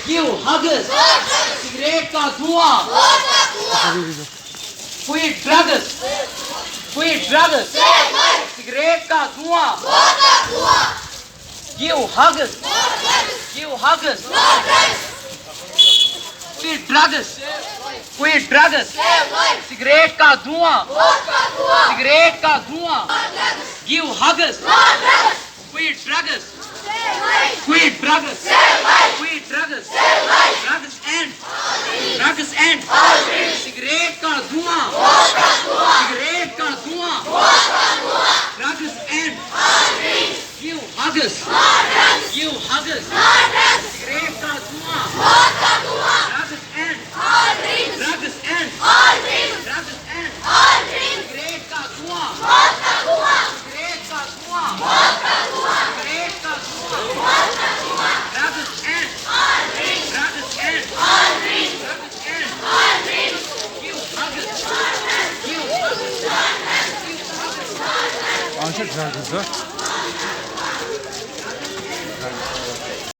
Give hugs. Cigarette का धुआं. Quit drugs. Quit drugs. Cigarette का धुआं. Give hugs. Give hugs. Quit drugs. Quit drugs. Cigarette का धुआं. Cigarette का धुआं. Give hugs. Quit drugs. Quit drugs. Quit drugs. Drugs end. Drugs end. Cigarette का धुआं. Cigarette का धुआं. Drugs end. Give hugs. Give hugs. Cigarette का धुआं. Drugs end. Drugs end. Drugs end. Cigarette का धुआं. Cigarette का धुआं. Cigarette का धुआं. Drugs end. Drugs end. Drugs end. Give hugs. Give hugs. Give hugs. Anşa güzel kızlar.